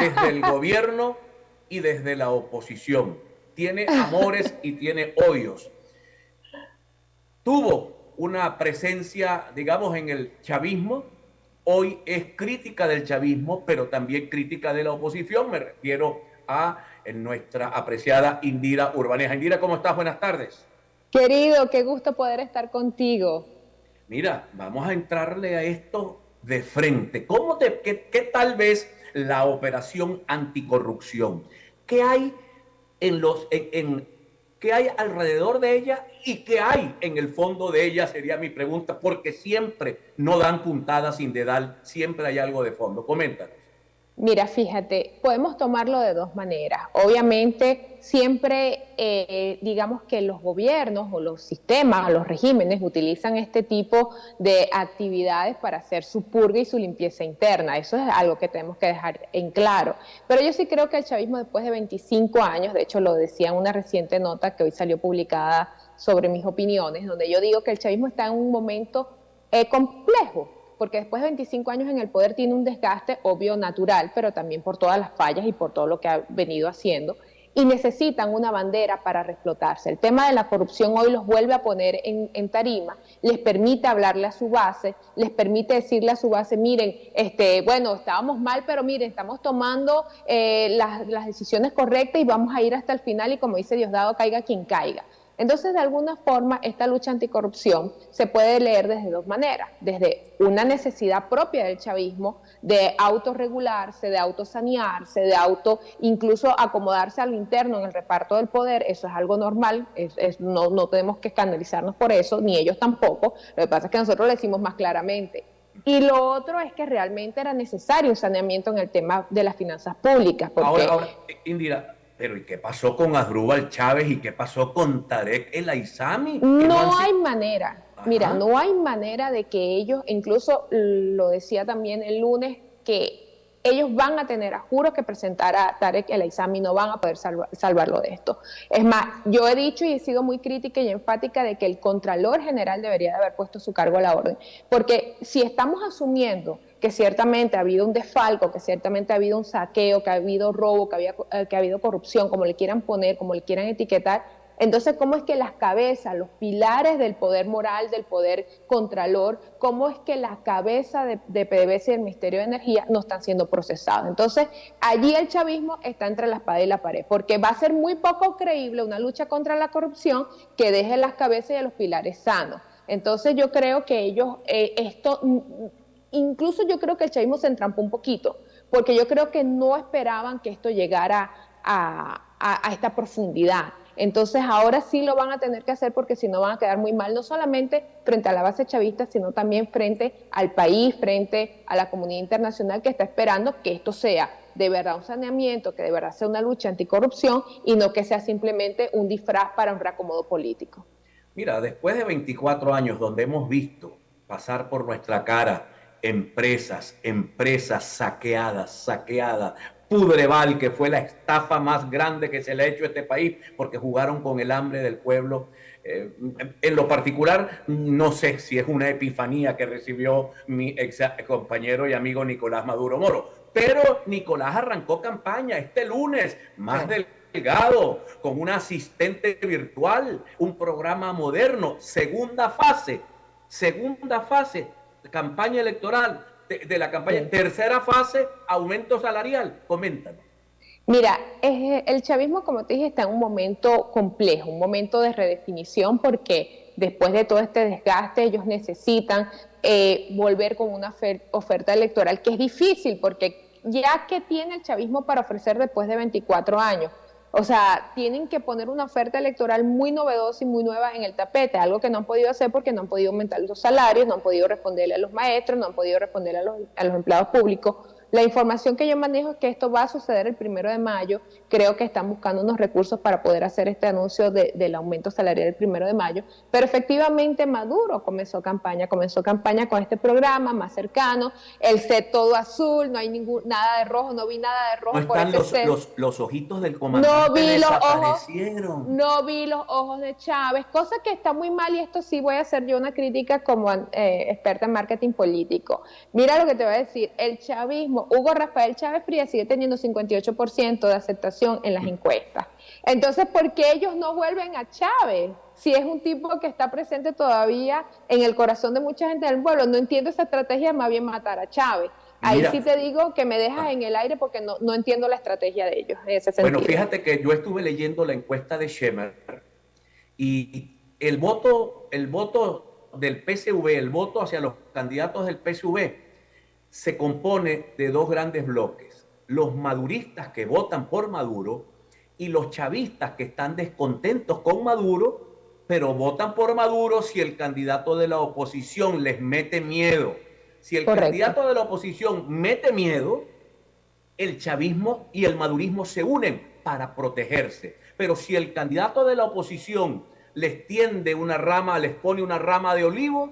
desde el gobierno y desde la oposición. Tiene amores y tiene odios. Tuvo una presencia, digamos, en el chavismo. Hoy es crítica del chavismo, pero también crítica de la oposición. Me refiero a nuestra apreciada Indira Urbaneja. Indira, ¿cómo estás? Buenas tardes. Querido, qué gusto poder estar contigo. Mira, vamos a entrarle a esto de frente. ¿Qué tal vez la operación anticorrupción? ¿Qué hay qué hay alrededor de ella y qué hay en el fondo de ella? Sería mi pregunta, porque siempre no dan puntadas sin dedal, siempre hay algo de fondo. Coméntanos. Mira, fíjate, podemos tomarlo de dos maneras. Obviamente, siempre digamos que los gobiernos o los sistemas o los regímenes utilizan este tipo de actividades para hacer su purga y su limpieza interna. Eso es algo que tenemos que dejar en claro. Pero yo sí creo que el chavismo después de 25 años, de hecho lo decía en una reciente nota que hoy salió publicada sobre mis opiniones, donde yo digo que el chavismo está en un momento complejo, porque después de 25 años en el poder tiene un desgaste obvio natural, pero también por todas las fallas y por todo lo que ha venido haciendo, y necesitan una bandera para reflotarse. El tema de la corrupción hoy los vuelve a poner en tarima, les permite hablarle a su base, les permite decirle a su base, miren, bueno, estábamos mal, pero miren, estamos tomando las decisiones correctas y vamos a ir hasta el final y como dice Diosdado, caiga quien caiga. Entonces, de alguna forma, esta lucha anticorrupción se puede leer desde dos maneras, desde una necesidad propia del chavismo de autorregularse, de autosanearse, de incluso acomodarse a lo interno en el reparto del poder. Eso es algo normal, no tenemos que escandalizarnos por eso, ni ellos tampoco. Lo que pasa es que nosotros lo decimos más claramente. Y lo otro es que realmente era necesario un saneamiento en el tema de las finanzas públicas, porque Ahora, Indira, pero ¿y qué pasó con Asdrúbal Chávez y qué pasó con Tarek El Aizami? Que no han no sido... hay manera, mira, Ajá. no hay manera de que ellos, incluso lo decía también el lunes, que ellos van a tener, a juro que presentar a Tarek El Aizami, no van a poder salvarlo de esto. Es más, yo he dicho y he sido muy crítica y enfática de que el Contralor General debería de haber puesto su cargo a la orden, porque si estamos asumiendo que ciertamente ha habido un desfalco, que ciertamente ha habido un saqueo, que ha habido robo, que ha habido corrupción, como le quieran poner, como le quieran etiquetar, entonces, ¿cómo es que las cabezas, los pilares del poder moral, del poder contralor, cómo es que la cabeza de PDVSA y del Ministerio de Energía no están siendo procesados? Entonces, allí el chavismo está entre la espada y la pared, porque va a ser muy poco creíble una lucha contra la corrupción que deje las cabezas y los pilares sanos. Entonces, yo creo que ellos, incluso yo creo que el chavismo se entrampó un poquito, porque yo creo que no esperaban que esto llegara a esta profundidad. Entonces ahora sí lo van a tener que hacer porque si no van a quedar muy mal, no solamente frente a la base chavista, sino también frente al país, frente a la comunidad internacional que está esperando que esto sea de verdad un saneamiento, que de verdad sea una lucha anticorrupción y no que sea simplemente un disfraz para un reacomodo político. Mira, después de 24 años donde hemos visto pasar por nuestra cara empresas saqueadas, Pudreval, que fue la estafa más grande que se le ha hecho a este país porque jugaron con el hambre del pueblo. En lo particular, no sé si es una epifanía que recibió mi ex compañero y amigo Nicolás Maduro Moro, pero Nicolás arrancó campaña este lunes, más Sí. del Delgado, con un asistente virtual, un programa moderno, segunda fase, campaña electoral, de la campaña, Sí. tercera fase, aumento salarial. Coméntanos. Mira, el chavismo, como te dije, está en un momento complejo, un momento de redefinición, porque después de todo este desgaste, ellos necesitan volver con una oferta electoral que es difícil, porque ya que tiene el chavismo para ofrecer después de 24 años, o sea, tienen que poner una oferta electoral muy novedosa y muy nueva en el tapete, algo que no han podido hacer porque no han podido aumentar los salarios, no han podido responderle a los maestros, no han podido responder a los empleados públicos. La información que yo manejo es que esto va a suceder el 1 de mayo. Creo que están buscando unos recursos para poder hacer este anuncio del aumento salarial el 1 de mayo. Pero efectivamente Maduro comenzó campaña con este programa más cercano, el set todo azul, no hay nada de rojo, no vi nada de No rojo por están ese set. los ojitos del No comandante vi los ojos, desaparecieron. no vi los ojos de Chávez, cosa que está muy mal y esto sí voy a hacer yo una crítica como experta en marketing político. Mira lo que te voy a decir, el chavismo chavismo, Hugo Rafael Chávez Frías sigue teniendo 58% de aceptación en las encuestas. Entonces, ¿por qué ellos no vuelven a Chávez? Si es un tipo que está presente todavía en el corazón de mucha gente del pueblo, no entiendo esa estrategia, más bien matar a Chávez. Ahí Mira, sí te digo que me dejas en el aire porque no entiendo la estrategia de ellos en ese sentido. bueno, fíjate que yo estuve leyendo la encuesta de Schemer y el voto del PSV, el voto hacia los candidatos del PSV, se compone de dos grandes bloques: los maduristas que votan por Maduro y los chavistas que están descontentos con Maduro, pero votan por Maduro si el candidato de la oposición les mete miedo. Si el Correcto. candidato de la oposición mete miedo, el chavismo y el madurismo se unen para protegerse. Pero si el candidato de la oposición les tiende una rama, les pone una rama de olivo,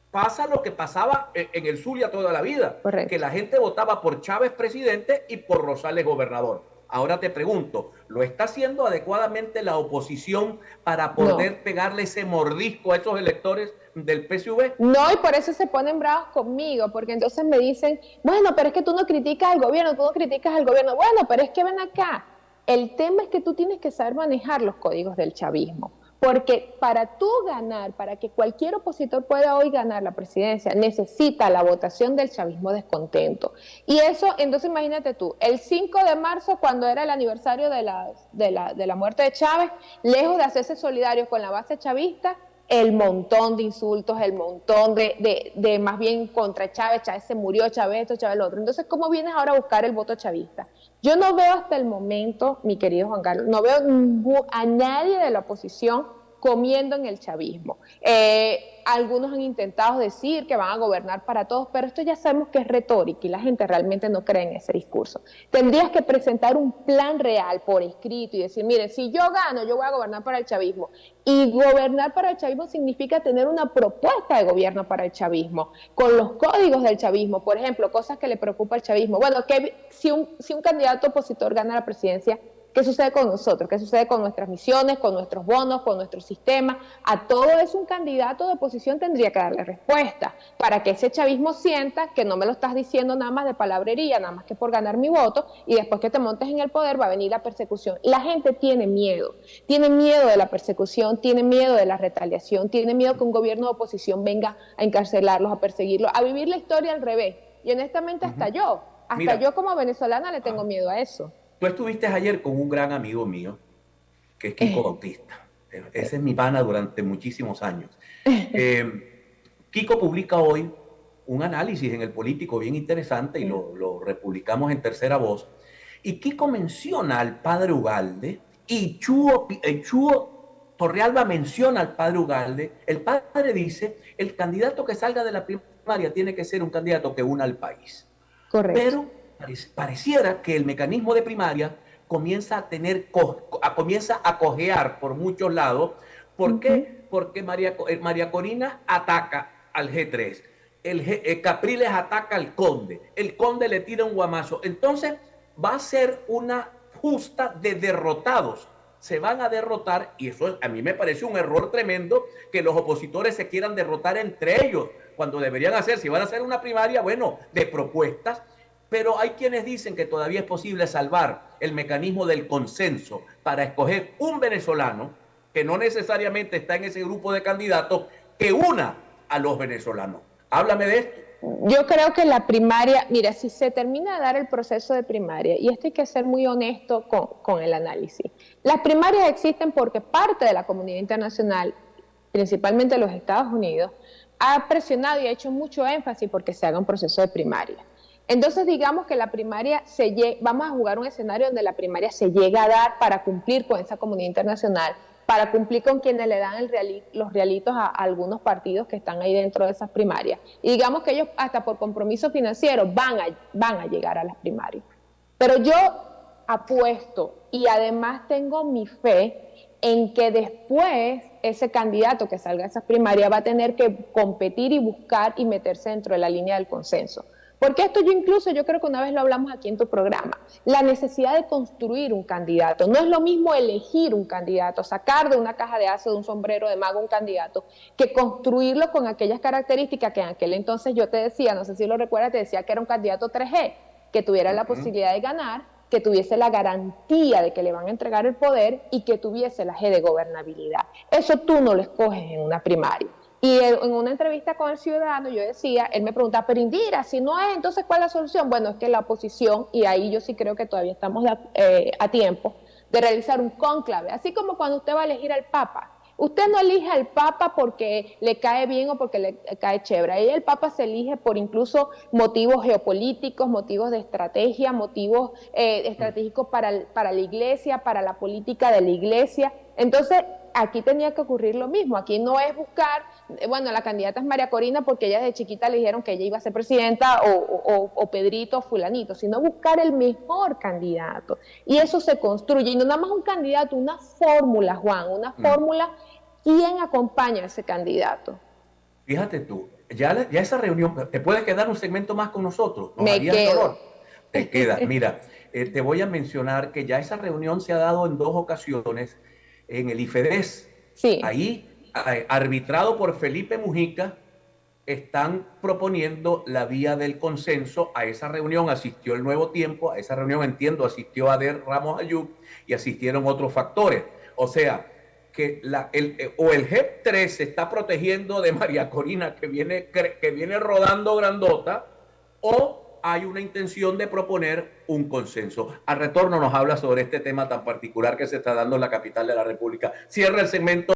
pasa lo que pasaba en el Zulia toda la vida. Correcto. Que la gente votaba por Chávez presidente y por Rosales gobernador. Ahora te pregunto, ¿lo está haciendo adecuadamente la oposición para poder pegarle ese mordisco a esos electores del PSV? No, y por eso se ponen bravos conmigo, porque entonces me dicen, bueno, pero es que tú no criticas al gobierno, tú no criticas al gobierno. Bueno, pero es que ven acá. El tema es que tú tienes que saber manejar los códigos del chavismo. Porque para tú ganar, para que cualquier opositor pueda hoy ganar la presidencia, necesita la votación del chavismo descontento. Y eso, entonces imagínate tú, el 5 de marzo, cuando era el aniversario de la muerte de Chávez, lejos de hacerse solidario con la base chavista, el montón de insultos, el montón de más bien contra Chávez, Chávez se murió, Chávez esto, Chávez lo otro. Entonces, ¿cómo vienes ahora a buscar el voto chavista? Yo no veo hasta el momento, mi querido Juan Carlos, no veo a nadie de la oposición comiendo en el chavismo. Algunos han intentado decir que van a gobernar para todos, pero esto ya sabemos que es retórica y la gente realmente no cree en ese discurso. Tendrías que presentar un plan real por escrito y decir, miren, si yo gano, yo voy a gobernar para el chavismo. Y gobernar para el chavismo significa tener una propuesta de gobierno para el chavismo, con los códigos del chavismo, por ejemplo, cosas que le preocupa al chavismo. Bueno, que si un candidato opositor gana la presidencia, ¿qué sucede con nosotros? ¿Qué sucede con nuestras misiones, con nuestros bonos, con nuestro sistema? A todo eso un candidato de oposición tendría que darle respuesta para que ese chavismo sienta que no me lo estás diciendo nada más de palabrería, nada más que por ganar mi voto, y después que te montes en el poder va a venir la persecución. La gente tiene miedo de la persecución, tiene miedo de la retaliación, tiene miedo que un gobierno de oposición venga a encarcelarlos, a perseguirlos, a vivir la historia al revés. Y honestamente hasta yo como venezolana le tengo miedo a eso. Tú estuviste ayer con un gran amigo mío, que es Kiko Bautista. Ese es mi pana durante muchísimos años. Kiko publica hoy un análisis en El Político bien interesante y lo republicamos en Tercera Voz. Y Kiko menciona al padre Ugalde y Chuo Torrealba menciona al padre Ugalde. El padre dice, el candidato que salga de la primaria tiene que ser un candidato que una al país. Correcto. Pero pareciera que el mecanismo de primaria comienza a cojear por muchos lados. ¿Por qué? Porque María Corina ataca al G3, Capriles ataca al Conde, el Conde le tira un guamazo. Entonces va a ser una justa de derrotados. Se van a derrotar, y eso a mí me parece un error tremendo, que los opositores se quieran derrotar entre ellos, cuando deberían hacer, si van a hacer una primaria, bueno, de propuestas. Pero hay quienes dicen que todavía es posible salvar el mecanismo del consenso para escoger un venezolano que no necesariamente está en ese grupo de candidatos que una a los venezolanos. Háblame de esto. Yo creo que la primaria, mira, si se termina de dar el proceso de primaria, y esto hay que ser muy honesto con el análisis, las primarias existen porque parte de la comunidad internacional, principalmente los Estados Unidos, ha presionado y ha hecho mucho énfasis porque se haga un proceso de primaria. Entonces digamos que la primaria vamos a jugar un escenario donde la primaria se llega a dar para cumplir con esa comunidad internacional, para cumplir con quienes le dan los realitos a algunos partidos que están ahí dentro de esas primarias. Y digamos que ellos hasta por compromiso financiero van a llegar a las primarias. Pero yo apuesto y además tengo mi fe en que después ese candidato que salga a esas primarias va a tener que competir y buscar y meterse dentro de la línea del consenso. Porque esto yo creo que una vez lo hablamos aquí en tu programa, la necesidad de construir un candidato. No es lo mismo elegir un candidato, sacar de una caja de aso, de un sombrero de mago un candidato, que construirlo con aquellas características que en aquel entonces yo te decía, no sé si lo recuerdas, te decía que era un candidato 3G. que tuviera la posibilidad de ganar, que tuviese la garantía de que le van a entregar el poder y que tuviese la G de gobernabilidad. Eso tú no lo escoges en una primaria. Y en una entrevista con el Ciudadano yo decía, él me preguntaba, pero Indira, si no es, entonces ¿cuál es la solución? Bueno, es que la oposición, y ahí yo sí creo que todavía estamos a tiempo, de realizar un cónclave, así como cuando usted va a elegir al Papa. Usted no elige al Papa porque le cae bien o porque le cae chévere. Ahí el Papa se elige por incluso motivos geopolíticos, motivos de estrategia, motivos estratégicos para la iglesia, para la política de la iglesia. Entonces, aquí tenía que ocurrir lo mismo. Aquí no es buscar, bueno, la candidata es María Corina porque ella de chiquita le dijeron que ella iba a ser presidenta o Pedrito o fulanito, sino buscar el mejor candidato. Y eso se construye. Y no nada más un candidato, una fórmula, Juan, una fórmula. ¿Quién acompaña a ese candidato? Fíjate tú, ya esa reunión, ¿te puedes quedar un segmento más con nosotros? ¿Nos Me harías el quedo. honor? Te quedas. Mira, te voy a mencionar que ya esa reunión se ha dado en 2 ocasiones en el IFEDES. Sí. Ahí, arbitrado por Felipe Mujica, están proponiendo la vía del consenso. A esa reunión asistió el Nuevo Tiempo, a esa reunión, entiendo, asistió Ader Ramos Ayub y asistieron otros factores. O sea, que el GEP3 se está protegiendo de María Corina, que viene rodando grandota, o hay una intención de proponer un consenso. Al retorno nos habla sobre este tema tan particular que se está dando en la capital de la República. Cierra el segmento.